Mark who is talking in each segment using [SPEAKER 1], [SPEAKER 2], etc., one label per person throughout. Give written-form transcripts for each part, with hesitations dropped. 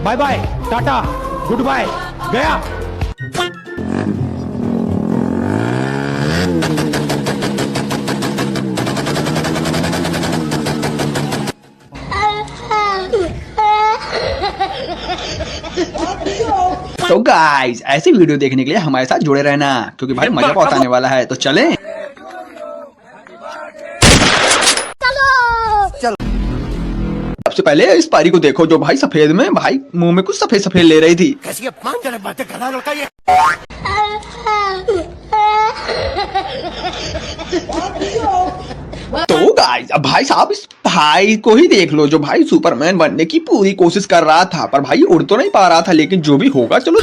[SPEAKER 1] Bye bye, tata, good bye, गया।
[SPEAKER 2] तो guys ऐसे वीडियो देखने के लिए हमारे साथ जुड़े रहना, क्योंकि भाई मजा बहुत आने वाला है। तो चलें। सबसे पहले इस पारी को देखो जो भाई सफेद में भाई मुंह में कुछ सफेद सफेद ले रही थी।
[SPEAKER 1] कैसी अपमानजनक बातें कर रहा लड़का ये।
[SPEAKER 2] तो गाइस अब भाई साहब इस भाई को ही देख लो जो भाई सुपरमैन बनने की पूरी कोशिश कर रहा था, पर भाई उड़ तो नहीं पा रहा था, लेकिन जो भी होगा चलो।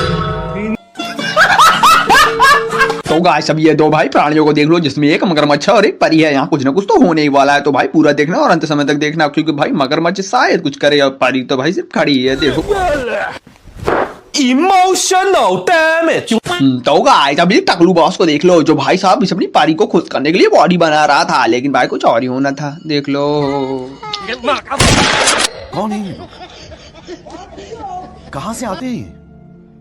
[SPEAKER 2] तो गाइस अब ये दो भाई प्राणियों को देख लो, जिसमें एक मगरमच्छ और एक परी है। यहाँ कुछ ना कुछ तो होने ही वाला है, तो भाई पूरा देखना और अंत समय तक देखना, क्योंकि भाई मगरमच्छ शायद कुछ करे और परी तो भाई सिर्फ खड़ी है। देखो
[SPEAKER 3] Emotional damage.
[SPEAKER 2] तो गाइस अभी टकलू बॉस को देख लो जो भाई साहब इस अपनी पारी को खुश करने के लिए बॉडी बना रहा था, लेकिन भाई कुछ और ही होना था। देख लो
[SPEAKER 3] कौन है ये लोग? कहाँ से आते हैं?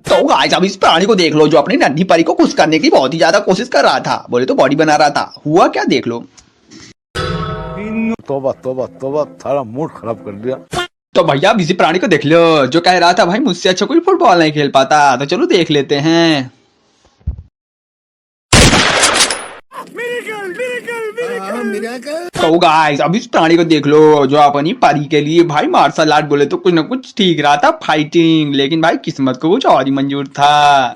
[SPEAKER 2] तो गाइस अब इस प्राणी को देख लो जो अपनी नन्ही परी को खुश करने की बहुत ही ज्यादा कोशिश कर रहा था, बोले तो बॉडी बना रहा था। हुआ क्या देख लो।
[SPEAKER 4] तोबा तोबा तोबा, सारा मूड खराब कर दिया।
[SPEAKER 2] तो भैया अब इसी प्राणी को देख लो जो कह रहा था भाई मुझसे अच्छा कोई फुटबॉल नहीं खेल पाता। तो चलो देख लेते हैं। तो गाइस अब इस प्राणी को देख लो जो अपनी परी के लिए भाई मार्शल आर्ट बोले तो कुछ न कुछ ठीक रहा था, फाइटिंग, लेकिन भाई किस्मत को कुछ और ही मंजूर था।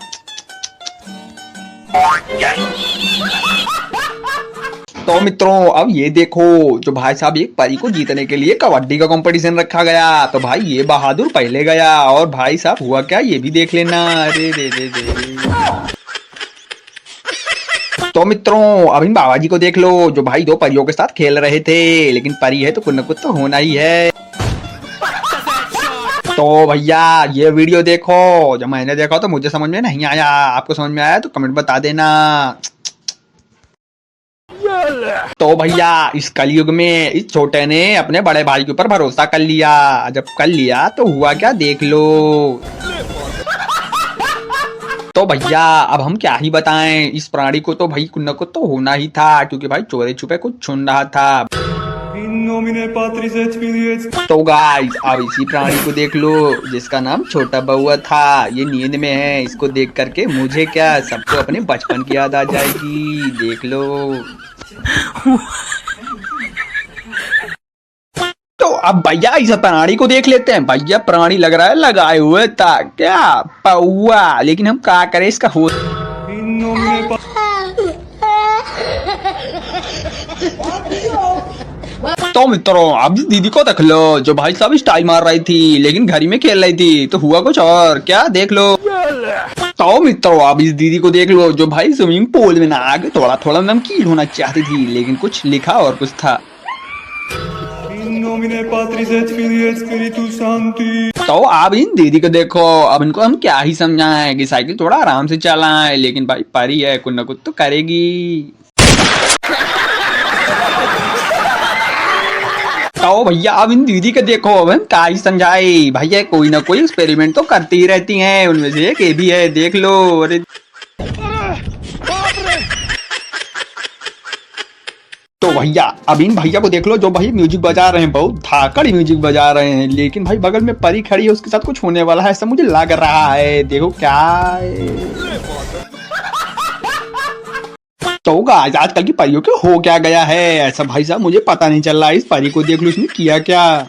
[SPEAKER 2] तो मित्रों अब ये देखो जो भाई साहब एक परी को जीतने के लिए कबड्डी का कंपटीशन रखा गया। तो भाई ये बहादुर पहले गया और भाई साहब हुआ क्या ये भी देख लेना। अरे रे रे रे। तो मित्रों अब इन बाबा जी को देख लो जो भाई दो परियों के साथ खेल रहे थे, लेकिन परी है तो कुछ न कुछ तो होना ही है। तो भैया ये वीडियो देखो, जब मैंने देखा तो मुझे समझ में नहीं आया, आपको समझ में आया तो कमेंट बता देना। तो भैया इस कलयुग में इस छोटे ने अपने बड़े भाई के ऊपर भरोसा कर लिया। जब कर लिया तो हुआ क्या देख लो। तो भैया अब हम क्या ही बताएं, इस प्राणी को तो भाई कुछ न कुछ तो होना ही था, क्योंकि भाई चोरी छुपे कुछ छुन रहा था। तो गाइस अब इसी प्राणी को देख लो जिसका नाम छोटा बउआ था। ये नींद में है, इसको देख करके मुझे क्या सबको अपने बचपन की याद आ जाएगी। देख लो। तो अब भैया इस प्राणी को देख लेते हैं। भैया प्राणी लग रहा है लगाए हुए था क्या पौआ, लेकिन हम क्या करें इसका हो। तो मित्रों अब दीदी को देख लो जो भाई साहब स्टाइल मार रही थी, लेकिन घर में खेल रही थी, तो हुआ कुछ और क्या देख लो। तो मित्रों अब इस दीदी को देख लो जो भाई स्विमिंग पूल में ना आगे थोड़ा थोड़ा नमकीन होना चाहती थी, लेकिन कुछ लिखा और कुछ था। तो अब इन दीदी को देखो, अब इनको हम क्या ही समझाएं कि साइकिल थोड़ा आराम से चलाएं, लेकिन भाई परी है कुछ न कुछ तो करेगी। तो भैया अब इन दीदी के देखो, अब हम क्या ही समझाए, भैया कोई ना कोई एक्सपेरिमेंट तो करती ही रहती हैं, उनमें से एक ये भी है देख लो। अरे तो भैया अब इन भैया को देख लो जो भाई म्यूजिक बजा रहे हैं, बहुत धाकड़ म्यूजिक बजा रहे हैं, लेकिन भाई बगल में परी खड़ी है, उसके साथ कुछ होने वाला है ऐसा मुझे लग रहा है। देखो क्या है। तो गाइस आजकल की परियों के हो क्या गया है ऐसा भाई साहब मुझे पता नहीं चल रहा। इस परी को देख लो इसने किया क्या।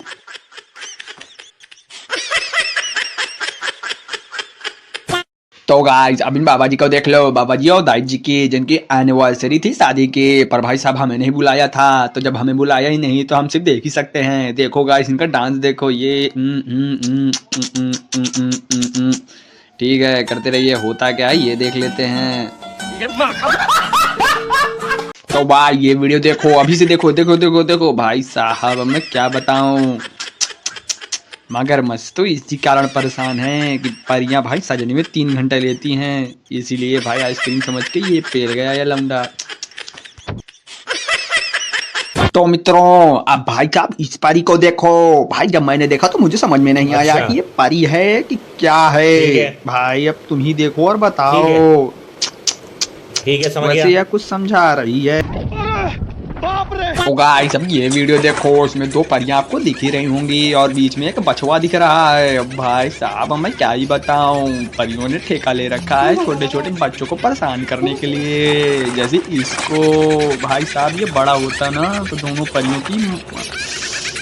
[SPEAKER 2] तो गाइस अब इन बाबा जी को देख लो, बाबा जी और दाई जी की जिनकी एनिवर्सरी थी शादी के, पर भाई साहब हमें नहीं बुलाया था, तो जब हमें बुलाया ही नहीं तो हम सिर्फ देख ही सकते हैं। देखो गाइस इनका डांस देखो, ये ठीक है करते रहिए, होता क्या है ये देख लेते हैं। तो भाई ये वीडियो देखो अभी से, देखो देखो देखो देखो भाई साहब मैं क्या बताऊं, मगरमच्छ तो इसी कारण परेशान है कि परियां भाई सजने में 3 घंटे लेती हैं, इसीलिए भाई आइसक्रीम समझ के ये पेल गया ये लमड़ा। तो मित्रों अब भाई साहब इस परी को देखो भाई, जब मैंने देखा तो मुझे समझ में नहीं आया
[SPEAKER 5] अच्छा।
[SPEAKER 2] कि ये परी है कि क्या
[SPEAKER 5] ठीक
[SPEAKER 2] है।
[SPEAKER 5] है।
[SPEAKER 2] भाई अब तुम ही देखो और
[SPEAKER 5] ठीक
[SPEAKER 2] बताओ।
[SPEAKER 5] ठीक है, समझ
[SPEAKER 2] वैसे
[SPEAKER 5] गया।
[SPEAKER 2] यह कुछ समझा रही है। तो गाइस अब ये वीडियो देखो, उसमें दो परियां आपको दिख ही रही होंगी और बीच में एक बछवा दिख रहा है। अब भाई साहब अब मैं क्या ही बताऊं, परियों ने ठेका ले रखा है छोटे छोटे बच्चों को परेशान करने के लिए। जैसे इसको भाई साहब ये बड़ा होता ना तो दोनों परियों की,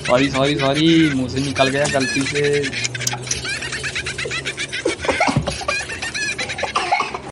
[SPEAKER 2] सॉरी सॉरी सॉरी मुंह से निकल गया गलती से।